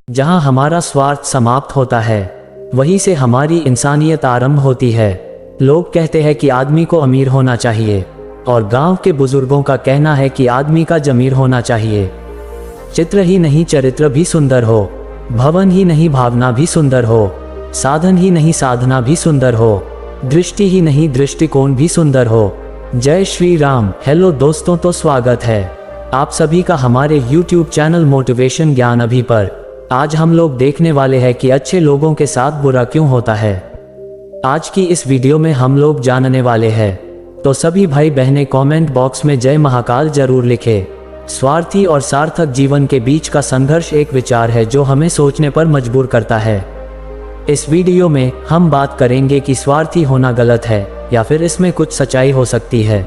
जहां हमारा स्वार्थ समाप्त होता है, वहीं से हमारी इंसानियत आरंभ होती है। लोग कहते हैं कि आदमी को अमीर होना चाहिए, और गांव के बुजुर्गों का कहना है कि आदमी का जमीर होना चाहिए। चित्र ही नहीं चरित्र भी सुंदर हो, भवन ही नहीं भावना भी सुंदर हो, साधन ही नहीं साधना भी सुंदर हो, दृष्टि ही नहीं दृष्टिकोण भी सुंदर हो। जय श्री राम। हेलो दोस्तों, तो स्वागत है आप सभी का हमारे YouTube चैनल मोटिवेशन ज्ञान अभी पर। आज हम लोग देखने वाले हैं कि अच्छे लोगों के साथ बुरा क्यों होता है। आज की इस वीडियो में हम लोग जानने वाले हैं, तो सभी भाई बहनें कमेंट बॉक्स में जय महाकाल जरूर लिखें। स्वार्थी और सार्थक जीवन के बीच का संघर्ष एक विचार है जो हमें सोचने पर मजबूर करता है। इस वीडियो में हम बात करेंगे कि स्वार्थी होना गलत है या फिर इसमें कुछ सच्चाई हो सकती है।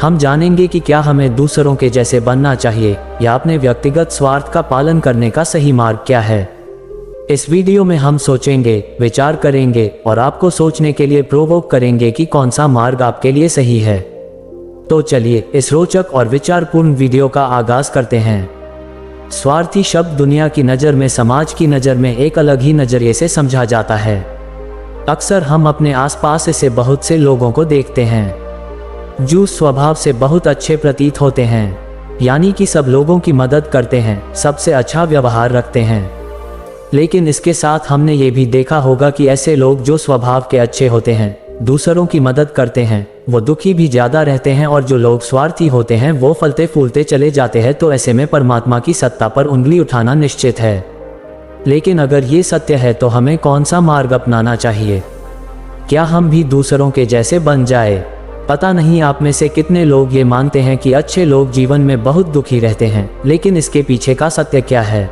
हम जानेंगे कि क्या हमें दूसरों के जैसे बनना चाहिए या अपने व्यक्तिगत स्वार्थ का पालन करने का सही मार्ग क्या है। इस वीडियो में हम सोचेंगे, विचार करेंगे और आपको सोचने के लिए प्रोवोक करेंगे कि कौन सा मार्ग आपके लिए सही है। तो चलिए इस रोचक और विचारपूर्ण वीडियो का आगाज करते हैं। स्वार्थी शब्द दुनिया की नज़र में, समाज की नज़र में एक अलग ही नज़रिए से समझा जाता है। अक्सर हम अपने आसपास ऐसे बहुत से लोगों को देखते हैं जो स्वभाव से बहुत अच्छे प्रतीत होते हैं, यानी कि सब लोगों की मदद करते हैं, सबसे अच्छा व्यवहार रखते हैं। लेकिन इसके साथ हमने ये भी देखा होगा कि ऐसे लोग जो स्वभाव के अच्छे होते हैं, दूसरों की मदद करते हैं, वो दुखी भी ज़्यादा रहते हैं, और जो लोग स्वार्थी होते हैं वो फलते फूलते चले जाते हैं। तो ऐसे में परमात्मा की सत्ता पर उंगली उठाना निश्चित है। लेकिन अगर ये सत्य है तो हमें कौन सा मार्ग अपनाना चाहिए? क्या हम भी दूसरों के जैसे बन जाए? पता नहीं आप में से कितने लोग ये मानते हैं कि अच्छे लोग जीवन में बहुत दुखी रहते हैं, लेकिन इसके पीछे का सत्य क्या है?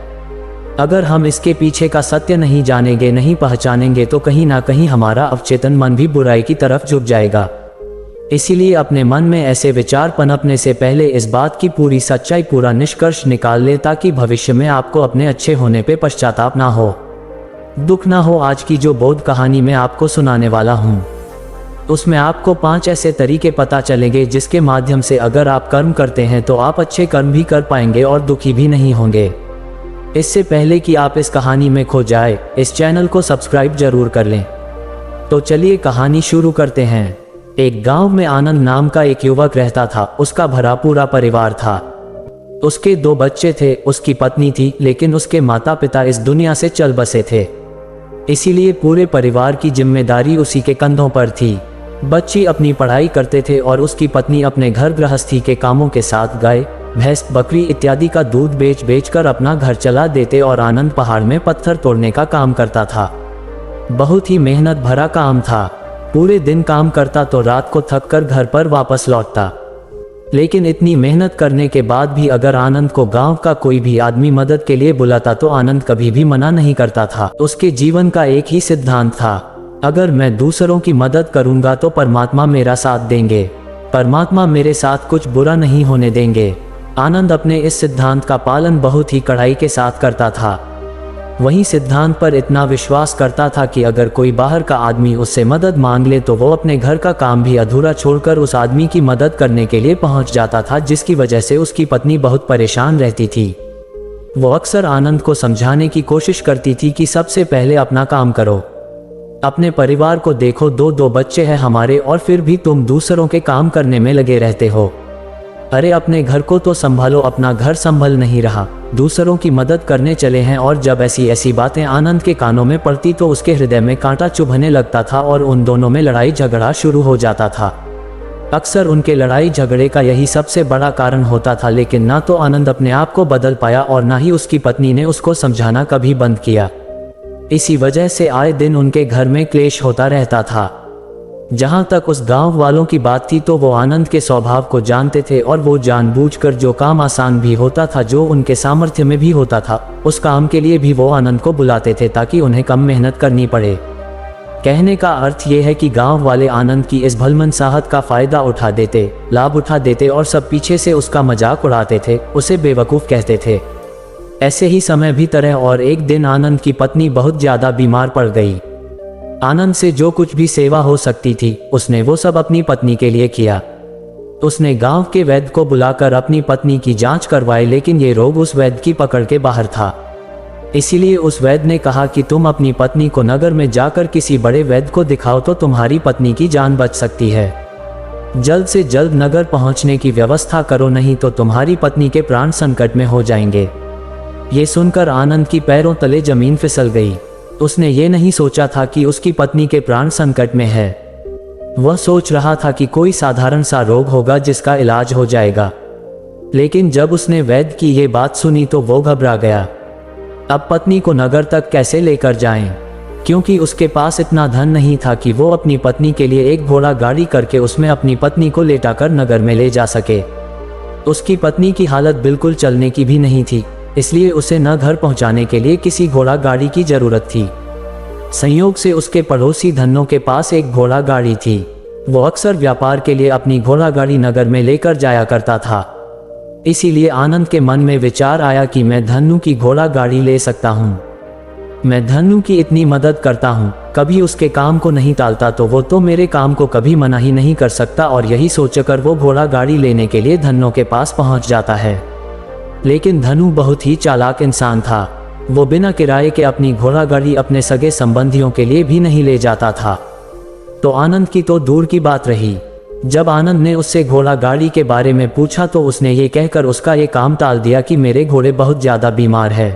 अगर हम इसके पीछे का सत्य नहीं जानेंगे, नहीं पहचानेंगे, तो कहीं ना कहीं हमारा अवचेतन मन भी बुराई की तरफ झुक जाएगा। इसीलिए अपने मन में ऐसे विचार पनपने से पहले इस बात की पूरी सच्चाई, पूरा निष्कर्ष निकाल ले, ताकि भविष्य में आपको अपने अच्छे होने पे पश्चाताप ना हो, दुख ना हो। आज की जो बोध कहानी मैं आपको सुनाने वाला हूँ, उसमें आपको 5 ऐसे तरीके पता चलेंगे जिसके माध्यम से अगर आप कर्म करते हैं तो आप अच्छे कर्म भी कर पाएंगे और दुखी भी नहीं होंगे। इससे पहले कि आप इस कहानी में खो जाए, इस चैनल को सब्सक्राइब जरूर कर लें। तो चलिए कहानी शुरू करते हैं। एक गांव में आनंद नाम का एक युवक रहता था। उसका भरा पूरा परिवार था। उसके 2 बच्चे थे, उसकी पत्नी थी, लेकिन उसके माता पिता इस दुनिया से चल बसे थे। इसीलिए पूरे परिवार की जिम्मेदारी उसी के कंधों पर थी। बच्चे अपनी पढ़ाई करते थे और उसकी पत्नी अपने घर गृहस्थी के कामों के साथ गाय, भैंस, बकरी इत्यादि का दूध बेच कर अपना घर चला देते, और आनंद पहाड़ में पत्थर तोड़ने का काम करता था। बहुत ही मेहनत भरा काम था। पूरे दिन काम करता तो रात को थक कर घर पर वापस लौटता। लेकिन इतनी मेहनत करने के बाद भी अगर आनंद को गांव का कोई भी आदमी मदद के लिए बुलाता तो आनंद कभी भी मना नहीं करता था। उसके जीवन का एक ही सिद्धांत था, अगर मैं दूसरों की मदद करूंगा तो परमात्मा मेरा साथ देंगे, परमात्मा मेरे साथ कुछ बुरा नहीं होने देंगे। आनंद अपने इस सिद्धांत का पालन बहुत ही कड़ाई के साथ करता था। वही सिद्धांत पर इतना विश्वास करता था कि अगर कोई बाहर का आदमी उससे मदद मांग ले तो वो अपने घर का काम भी अधूरा छोड़कर उस आदमी की मदद करने के लिए पहुंच जाता था, जिसकी वजह से उसकी पत्नी बहुत परेशान रहती थी। वो अक्सर आनंद को समझाने की कोशिश करती थी कि सबसे पहले अपना काम करो, अपने परिवार को देखो, 2 बच्चे हैं हमारे और फिर भी तुम दूसरों के काम करने में लगे रहते हो। अरे अपने घर को तो संभालो, अपना घर संभल नहीं रहा, दूसरों की मदद करने चले हैं। और जब ऐसी बातें आनंद के कानों में पड़ती तो उसके हृदय में कांटा चुभने लगता था और उन दोनों में लड़ाई झगड़ा शुरू हो जाता था। अक्सर उनके लड़ाई झगड़े का यही सबसे बड़ा कारण होता था। लेकिन ना तो आनंद अपने आप को बदल पाया और ना ही उसकी पत्नी ने उसको समझाना कभी बंद किया। इसी वजह से आए दिन उनके घर में क्लेश होता रहता था। जहां तक उस गांव वालों की बात थी तो वो आनंद के स्वभाव को जानते थे, और वो जानबूझकर जो काम आसान भी होता था, जो उनके सामर्थ्य में भी होता था, उस काम के लिए भी वो आनंद को बुलाते थे ताकि उन्हें कम मेहनत करनी पड़े। कहने का अर्थ ये है कि गांव वाले आनंद की इस भलमनसाहत का फायदा उठा देते, लाभ उठा देते और सब पीछे से उसका मजाक उड़ाते थे, उसे बेवकूफ़ कहते थे। ऐसे ही समय भी तरह और एक दिन आनंद की पत्नी बहुत ज़्यादा बीमार पड़ गई। आनंद से जो कुछ भी सेवा हो सकती थी उसने वो सब अपनी पत्नी के लिए किया। उसने गांव के वैद्य को बुलाकर अपनी पत्नी की जांच करवाई, लेकिन ये रोग उस वैद्य की पकड़ के बाहर था। इसीलिए उस वैद्य ने कहा कि तुम अपनी पत्नी को नगर में जाकर किसी बड़े वैद्य को दिखाओ तो तुम्हारी पत्नी की जान बच सकती है। जल्द से जल्द नगर पहुंचने की व्यवस्था करो, नहीं तो तुम्हारी पत्नी के प्राण संकट में हो जाएंगे। ये सुनकर आनंद की पैरों तले जमीन फिसल गई। उसने ये नहीं सोचा था कि उसकी पत्नी के प्राण संकट में है। वह सोच रहा था कि कोई साधारण सा रोग होगा जिसका इलाज हो जाएगा। लेकिन जब उसने वैद्य की ये बात सुनी तो वो घबरा गया। अब पत्नी को नगर तक कैसे लेकर जाएं? क्योंकि उसके पास इतना धन नहीं था कि वो अपनी पत्नी के लिए एक घोड़ा गाड़ी करके उसमें अपनी पत्नी को लेटाकर नगर में ले जा सके। उसकी पत्नी की हालत बिल्कुल चलने की भी नहीं थी, इसलिए उसे न घर पहुंचाने के लिए किसी घोड़ा गाड़ी की जरूरत थी। संयोग से उसके पड़ोसी धन्नो के पास एक घोड़ा गाड़ी थी। वो अक्सर व्यापार के लिए अपनी घोड़ा गाड़ी नगर में लेकर जाया करता था। इसीलिए आनंद के मन में विचार आया कि मैं धन्नू की घोड़ा गाड़ी ले सकता हूँ। मैं धन्नू की इतनी मदद करता हूँ, कभी उसके काम को नहीं टालता, तो वो तो मेरे काम को कभी मना ही नहीं कर सकता। और यही सोचकर वो घोड़ा गाड़ी लेने के लिए धन्नो के पास पहुँच जाता है। लेकिन धनु बहुत ही चालाक इंसान था। वो बिना किराए के अपनी घोड़ा गाड़ी अपने सगे संबंधियों के लिए भी नहीं ले जाता था। तो आनंद की तो दूर की बात रही। जब आनंद ने उससे घोड़ा गाड़ी के बारे में पूछा तो उसने ये कहकर उसका ये काम टाल दिया कि मेरे घोड़े बहुत ज़्यादा बीमार है,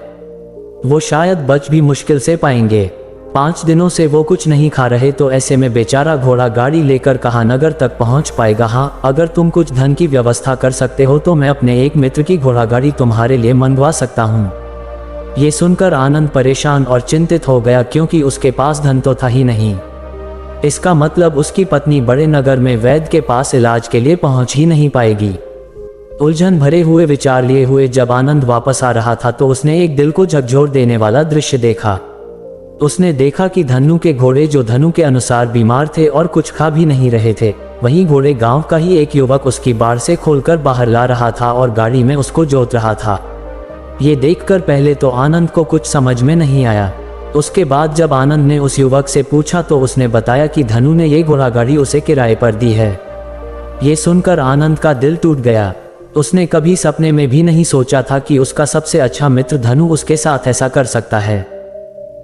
वो शायद बच भी मुश्किल से पाएंगे। 5 दिनों से वो कुछ नहीं खा रहे, तो ऐसे में बेचारा घोड़ा गाड़ी लेकर कहाँ नगर तक पहुँच पाएगा। हाँ, अगर तुम कुछ धन की व्यवस्था कर सकते हो तो मैं अपने एक मित्र की घोड़ा गाड़ी तुम्हारे लिए मंगवा सकता हूँ। ये सुनकर आनंद परेशान और चिंतित हो गया, क्योंकि उसके पास धन तो था ही नहीं। इसका मतलब उसकी पत्नी बड़े नगर में वैद्य के पास इलाज के लिए पहुँच ही नहीं पाएगी। उलझन भरे हुए विचार लिए हुए जब आनंद वापस आ रहा था तो उसने एक दिल को झकझोर देने वाला दृश्य देखा। उसने देखा कि धन्नू के घोड़े, जो धनु के अनुसार बीमार थे और कुछ खा भी नहीं रहे थे, वहीं घोड़े गांव का ही एक युवक उसकी बाड़ से खोलकर बाहर ला रहा था और गाड़ी में उसको जोत रहा था। ये देखकर पहले तो आनंद को कुछ समझ में नहीं आया। उसके बाद जब आनंद ने उस युवक से पूछा तो उसने बताया कि धनु ने ये घोड़ा गाड़ी उसे किराए पर दी है। ये सुनकर आनंद का दिल टूट गया। उसने कभी सपने में भी नहीं सोचा था कि उसका सबसे अच्छा मित्र धनु उसके साथ ऐसा कर सकता है।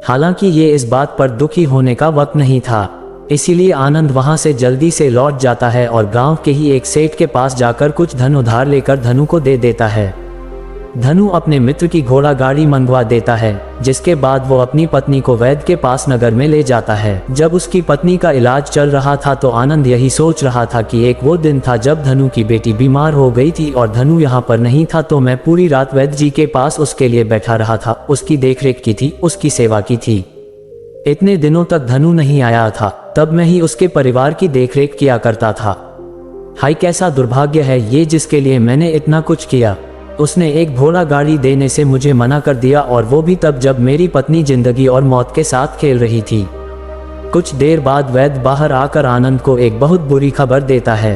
हालांकि ये इस बात पर दुखी होने का वक्त नहीं था, इसीलिए आनंद वहां से जल्दी से लौट जाता है और गांव के ही एक सेठ के पास जाकर कुछ धन उधार लेकर धनु को दे देता है। धनु अपने मित्र की घोड़ा गाड़ी मंगवा देता है, जिसके बाद वो अपनी पत्नी को वैद्य के पास नगर में ले जाता है। जब उसकी पत्नी का इलाज चल रहा था तो आनंद यही सोच रहा था कि एक वो दिन था जब धनु की बेटी बीमार हो गई थी और धनु यहाँ पर नहीं था, तो मैं पूरी रात वैद्य जी के पास उसके लिए बैठा रहा था, उसकी देखरेख की थी, उसकी सेवा की थी। इतने दिनों तक धनु नहीं आया था, तब मैं ही उसके परिवार की देखरेख किया करता था। हाय, कैसा दुर्भाग्य है ये जिसके लिए मैंने इतना कुछ किया। उसने एक घोड़ा गाड़ी देने से मुझे मना कर दिया, और वो भी तब जब मेरी पत्नी जिंदगी और मौत के साथ खेल रही थी। कुछ देर बाद वैद्य बाहर आकर आनंद को एक बहुत बुरी खबर देता है।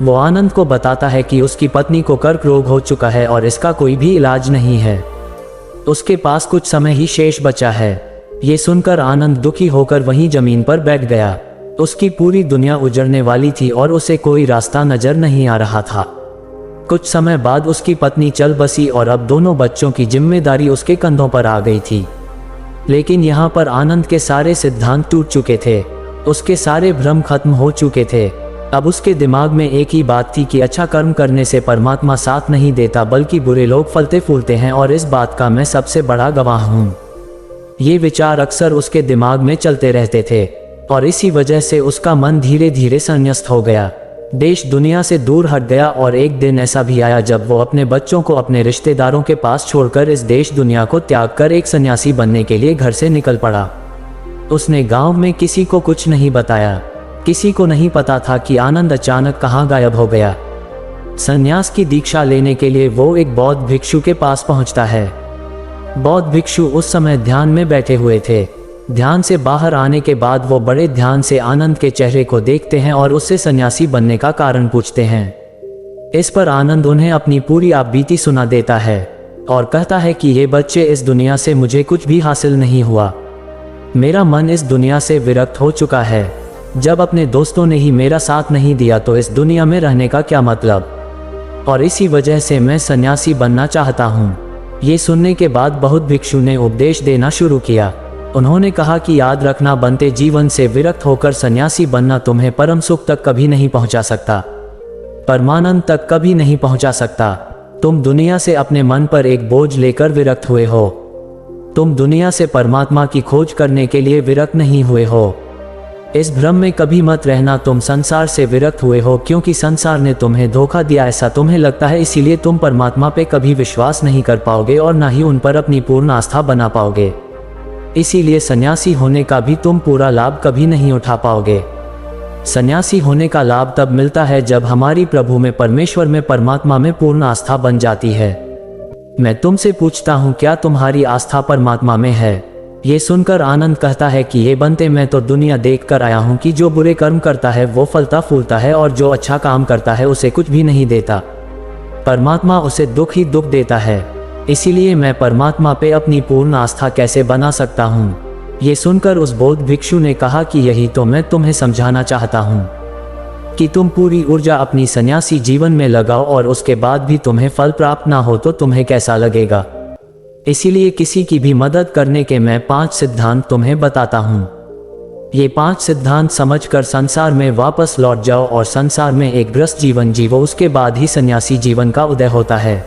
वो आनंद को बताता है कि उसकी पत्नी को कर्क रोग हो चुका है और इसका कोई भी इलाज नहीं है। उसके पास कुछ समय ही शेष बचा है। ये सुनकर आनंद दुखी होकर वहीं जमीन पर बैठ गया। उसकी पूरी दुनिया उजड़ने वाली थी और उसे कोई रास्ता नजर नहीं आ रहा था। कुछ समय बाद उसकी पत्नी चल बसी और अब दोनों बच्चों की जिम्मेदारी उसके कंधों पर आ गई थी। लेकिन यहाँ पर आनंद के सारे सिद्धांत टूट चुके थे, उसके सारे भ्रम खत्म हो चुके थे। अब उसके दिमाग में एक ही बात थी कि अच्छा कर्म करने से परमात्मा साथ नहीं देता, बल्कि बुरे लोग फलते फूलते हैं, और इस बात का मैं सबसे बड़ा गवाह हूँ। ये विचार अक्सर उसके दिमाग में चलते रहते थे और इसी वजह से उसका मन धीरे धीरे संन्यस्त हो गया, देश दुनिया से दूर हट गया। और एक दिन ऐसा भी आया जब वो अपने बच्चों को अपने रिश्तेदारों के पास छोड़कर इस देश दुनिया को त्याग कर एक सन्यासी बनने के लिए घर से निकल पड़ा। उसने गांव में किसी को कुछ नहीं बताया। किसी को नहीं पता था कि आनंद अचानक कहाँ गायब हो गया। सन्यास की दीक्षा लेने के लिए वो एक बौद्ध भिक्षु के पास पहुंचता है। बौद्ध भिक्षु उस समय ध्यान में बैठे हुए थे। ध्यान से बाहर आने के बाद वो बड़े ध्यान से आनंद के चेहरे को देखते हैं और उससे सन्यासी बनने का कारण पूछते हैं। इस पर आनंद उन्हें अपनी पूरी आपबीती सुना देता है और कहता है कि ये बच्चे, इस दुनिया से मुझे कुछ भी हासिल नहीं हुआ। मेरा मन इस दुनिया से विरक्त हो चुका है। जब अपने दोस्तों ने ही मेरा साथ नहीं दिया तो इस दुनिया में रहने का क्या मतलब। और इसी वजह से मैं सन्यासी बनना चाहता हूँ। ये सुनने के बाद बहुत भिक्षु ने उपदेश देना शुरू किया। उन्होंने कहा कि याद रखना, बनते जीवन से विरक्त होकर सन्यासी बनना तुम्हें परम सुख तक कभी नहीं पहुंचा सकता, परमानंद तक कभी नहीं पहुंचा सकता। तुम दुनिया से अपने मन पर एक बोझ लेकर विरक्त हुए हो। तुम दुनिया से परमात्मा की खोज करने के लिए विरक्त नहीं हुए हो। इस भ्रम में कभी मत रहना तुम संसार से विरक्त हुए हो, क्योंकि संसार ने तुम्हें धोखा दिया ऐसा तुम्हें लगता है, इसीलिए तुम परमात्मा पे कभी विश्वास नहीं कर पाओगे और ना ही उन पर अपनी पूर्ण आस्था बना पाओगे। इसीलिए सन्यासी होने का भी तुम पूरा लाभ कभी नहीं उठा पाओगे। सन्यासी होने का लाभ तब मिलता है जब हमारी प्रभु में, परमेश्वर में, परमात्मा में पूर्ण आस्था बन जाती है। मैं तुमसे पूछता हूँ, क्या तुम्हारी आस्था परमात्मा में है? ये सुनकर आनंद कहता है कि ये बनते, मैं तो दुनिया देख कर आया हूँ कि जो बुरे कर्म करता है वो फलता फूलता है और जो अच्छा काम करता है उसे कुछ भी नहीं देता। परमात्मा उसे दुख ही दुख देता है। इसीलिए मैं परमात्मा पे अपनी पूर्ण आस्था कैसे बना सकता हूँ? ये सुनकर उस बौद्ध भिक्षु ने कहा कि यही तो मैं तुम्हें समझाना चाहता हूँ कि तुम पूरी ऊर्जा अपनी सन्यासी जीवन में लगाओ और उसके बाद भी तुम्हें फल प्राप्त ना हो तो तुम्हें कैसा लगेगा। इसीलिए किसी की भी मदद करने के मैं 5 सिद्धांत तुम्हें बताता हूँ। ये 5 सिद्धांत समझकर संसार में वापस लौट जाओ और संसार में एक ग्रस्त जीवन जीवो, उसके बाद ही सन्यासी जीवन का उदय होता है।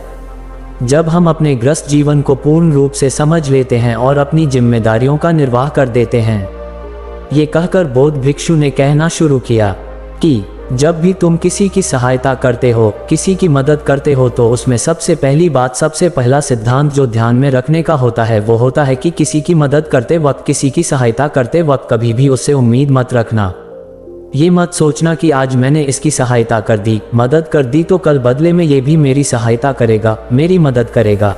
जब हम अपने ग्रस्त जीवन को पूर्ण रूप से समझ लेते हैं और अपनी जिम्मेदारियों का निर्वाह कर देते हैं। ये कहकर बौद्ध भिक्षु ने कहना शुरू किया कि जब भी तुम किसी की सहायता करते हो, किसी की मदद करते हो, तो उसमें सबसे पहली बात, सबसे पहला सिद्धांत जो ध्यान में रखने का होता है वो होता है कि किसी की मदद करते वक्त, किसी की सहायता करते वक्त कभी भी उससे उम्मीद मत रखना। ये मत सोचना कि आज मैंने इसकी सहायता कर दी, मदद कर दी, तो कल बदले में ये भी मेरी सहायता करेगा, मेरी मदद करेगा।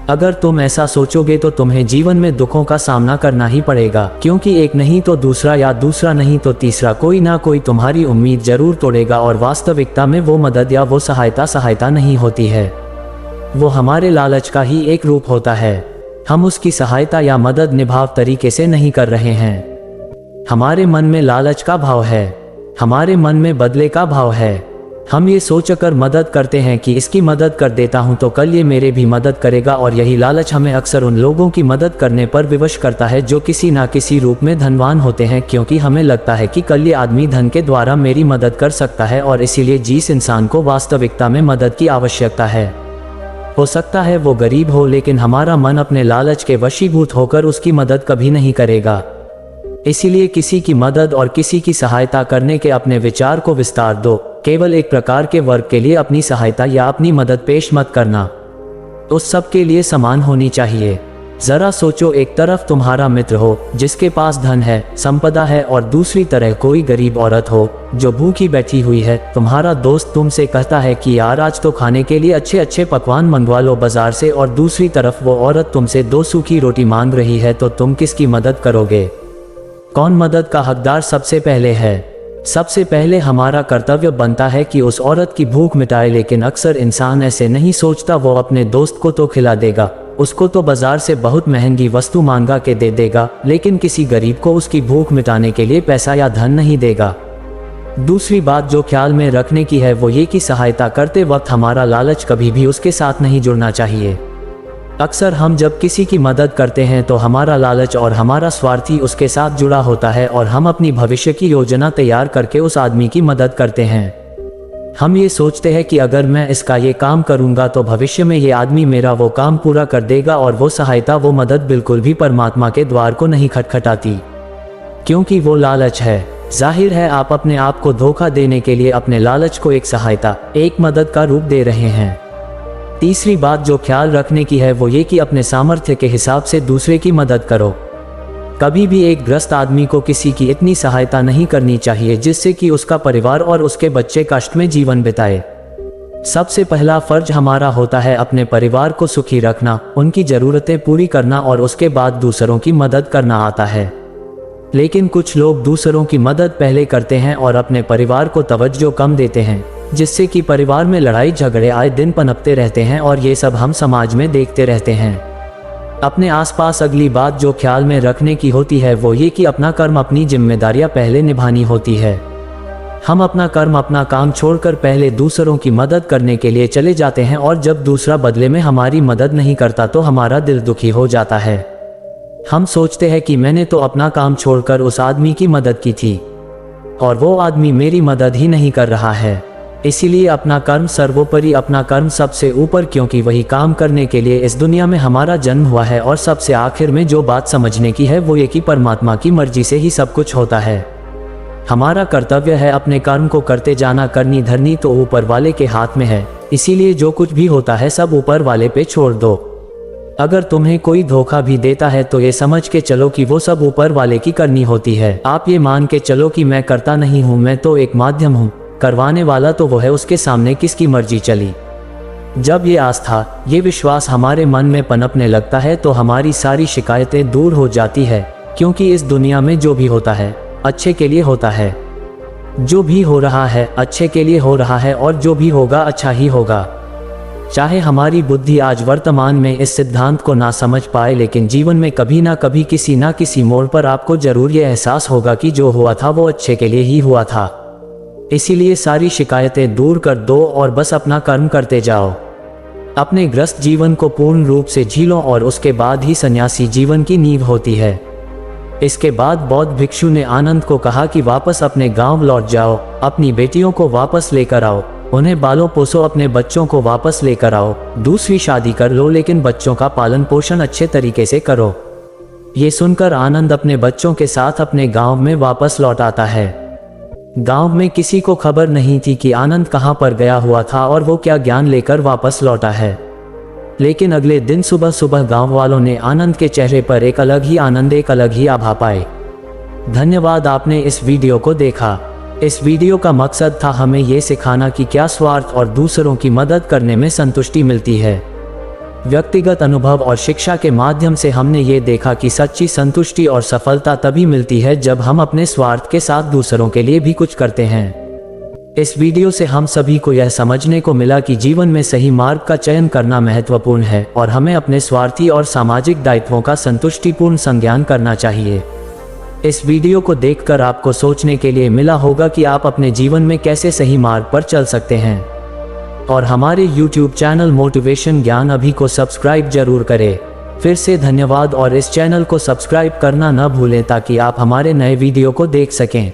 अगर तुम ऐसा सोचोगे तो तुम्हें जीवन में दुखों का सामना करना ही पड़ेगा, क्योंकि एक नहीं तो दूसरा या दूसरा नहीं तो तीसरा कोई ना कोई तुम्हारी उम्मीद जरूर तोड़ेगा। और वास्तविकता में वो मदद या वो सहायता नहीं होती है, वो हमारे लालच का ही एक रूप होता है। हम उसकी सहायता या मदद निभाव तरीके से नहीं कर रहे हैं। हमारे मन में लालच का भाव है, हमारे मन में बदले का भाव है। हम ये सोचकर मदद करते हैं कि इसकी मदद कर देता हूं तो कल ये मेरे भी मदद करेगा, और यही लालच हमें अक्सर उन लोगों की मदद करने पर विवश करता है जो किसी ना किसी रूप में धनवान होते हैं, क्योंकि हमें लगता है कि कल ये आदमी धन के द्वारा मेरी मदद कर सकता है, और इसीलिए जिस इंसान को वास्तविकता में मदद की आवश्यकता है, हो सकता है वो गरीब हो, लेकिन हमारा मन अपने लालच के वशीभूत होकर उसकी मदद कभी नहीं करेगा। इसीलिए किसी की मदद और किसी की सहायता करने के अपने विचार को विस्तार दो। केवल एक प्रकार के वर्ग के लिए अपनी सहायता या अपनी मदद पेश मत करना, उस सब के लिए समान होनी चाहिए। जरा सोचो, एक तरफ तुम्हारा मित्र हो जिसके पास धन है, संपदा है, और दूसरी तरह कोई गरीब औरत हो जो भूखी बैठी हुई है। तुम्हारा दोस्त तुमसे कहता है कि यार आज तो खाने के लिए अच्छे अच्छे पकवान मंगवा लो बाजार से, और दूसरी तरफ वो औरत तुमसे 2 सूखी रोटी मांग रही है, तो तुम किसकी मदद करोगे? कौन मदद का हकदार सबसे पहले है? सबसे पहले हमारा कर्तव्य बनता है कि उस औरत की भूख मिटाए, लेकिन अक्सर इंसान ऐसे नहीं सोचता। वो अपने दोस्त को तो खिला देगा, उसको तो बाजार से बहुत महंगी वस्तु मांगा के दे देगा, लेकिन किसी गरीब को उसकी भूख मिटाने के लिए पैसा या धन नहीं देगा। दूसरी बात जो ख्याल में रखने की है वो ये कि सहायता करते वक्त हमारा लालच कभी भी उसके साथ नहीं जुड़ना चाहिए। अक्सर हम जब किसी की मदद करते हैं तो हमारा लालच और हमारा स्वार्थी उसके साथ जुड़ा होता है, और हम अपनी भविष्य की योजना तैयार करके उस आदमी की मदद करते हैं। हम ये सोचते हैं कि अगर मैं इसका ये काम करूंगा तो भविष्य में ये आदमी मेरा वो काम पूरा कर देगा, और वो सहायता, वो मदद बिल्कुल भी परमात्मा के द्वार को नहीं खटखटाती, क्योंकि वो लालच है। जाहिर है आप अपने आप को धोखा देने के लिए अपने लालच को एक सहायता, एक मदद का रूप दे रहे हैं। तीसरी बात जो ख्याल रखने की है वो ये कि अपने सामर्थ्य के हिसाब से दूसरे की मदद करो। कभी भी एक ग्रस्त आदमी को किसी की इतनी सहायता नहीं करनी चाहिए जिससे कि उसका परिवार और उसके बच्चे कष्ट में जीवन बिताए। सबसे पहला फर्ज हमारा होता है अपने परिवार को सुखी रखना, उनकी ज़रूरतें पूरी करना, और उसके बाद दूसरों की मदद करना आता है। लेकिन कुछ लोग दूसरों की मदद पहले करते हैं और अपने परिवार को तवज्जो कम देते हैं, जिससे कि परिवार में लड़ाई झगड़े आए दिन पनपते रहते हैं, और ये सब हम समाज में देखते रहते हैं। अपने आसपास अगली बात जो ख्याल में रखने की होती है वो ये कि अपना कर्म, अपनी जिम्मेदारियां पहले निभानी होती है। हम अपना कर्म, अपना काम छोड़कर पहले दूसरों की मदद करने के लिए चले जाते हैं और जब दूसरा बदले में हमारी मदद नहीं करता तो हमारा दिल दुखी हो जाता है। हम सोचते हैं कि मैंने तो अपना काम छोड़कर उस आदमी की मदद की थी और वो आदमी मेरी मदद ही नहीं कर रहा है। इसीलिए अपना कर्म सर्वोपरि, अपना कर्म सबसे ऊपर, क्योंकि वही काम करने के लिए इस दुनिया में हमारा जन्म हुआ है। और सबसे आखिर में जो बात समझने की है वो ये कि परमात्मा की मर्जी से ही सब कुछ होता है। हमारा कर्तव्य है अपने कर्म को करते जाना। करनी धरनी तो ऊपर वाले के हाथ में है, इसीलिए जो कुछ भी होता है सब ऊपर वाले पे छोड़ दो। अगर तुम्हें कोई धोखा भी देता है तो ये समझ के चलो कि वो सब ऊपर वाले की करनी होती है। आप ये मान के चलो कि मैं करता नहीं हूँ, मैं तो एक माध्यम हूँ, करवाने वाला तो वो है, उसके सामने किसकी मर्जी चली। जब ये आस्था, ये विश्वास हमारे मन में पनपने लगता है तो हमारी सारी शिकायतें दूर हो जाती है, क्योंकि इस दुनिया में जो भी होता है अच्छे के लिए होता है। जो भी हो रहा है अच्छे के लिए हो रहा है और जो भी होगा अच्छा ही होगा। चाहे हमारी बुद्धि आज वर्तमान में इस सिद्धांत को ना समझ पाए, लेकिन जीवन में कभी ना कभी किसी ना किसी मोड़ पर आपको जरूर ये एहसास होगा कि जो हुआ था वो अच्छे के लिए ही हुआ था। इसीलिए सारी शिकायतें दूर कर दो और बस अपना कर्म करते जाओ। अपने ग्रस्त जीवन को पूर्ण रूप से झीलो और उसके बाद ही सन्यासी जीवन की नींव होती है। इसके बाद बौद्ध भिक्षु ने आनंद को कहा कि वापस अपने गांव लौट जाओ, अपनी बेटियों को वापस लेकर आओ, उन्हें बालों पोसो, अपने बच्चों को वापस लेकर आओ, दूसरी शादी कर लो, लेकिन बच्चों का पालन पोषण अच्छे तरीके से करो। ये सुनकर आनंद अपने बच्चों के साथ अपने गांव में वापस लौट आता है। गांव में किसी को खबर नहीं थी कि आनंद कहां पर गया हुआ था और वो क्या ज्ञान लेकर वापस लौटा है। लेकिन अगले दिन सुबह सुबह गांव वालों ने आनंद के चेहरे पर एक अलग ही आनंद, एक अलग ही आभा पाए। धन्यवाद, आपने इस वीडियो को देखा। इस वीडियो का मकसद था हमें ये सिखाना कि क्या स्वार्थ और दूसरों की मदद करने में संतुष्टि मिलती है। व्यक्तिगत अनुभव और शिक्षा के माध्यम से हमने ये देखा कि सच्ची संतुष्टि और सफलता तभी मिलती है जब हम अपने स्वार्थ के साथ दूसरों के लिए भी कुछ करते हैं। इस वीडियो से हम सभी को यह समझने को मिला कि जीवन में सही मार्ग का चयन करना महत्वपूर्ण है और हमें अपने स्वार्थी और सामाजिक दायित्वों का संतुष्टिपूर्ण संज्ञान करना चाहिए। इस वीडियो को देखकर आपको सोचने के लिए मिला होगा कि आप अपने जीवन में कैसे सही मार्ग पर चल सकते हैं। और हमारे YouTube चैनल मोटिवेशन ज्ञान अभी को सब्सक्राइब जरूर करें। फिर से धन्यवाद और इस चैनल को सब्सक्राइब करना न भूलें ताकि आप हमारे नए वीडियो को देख सकें।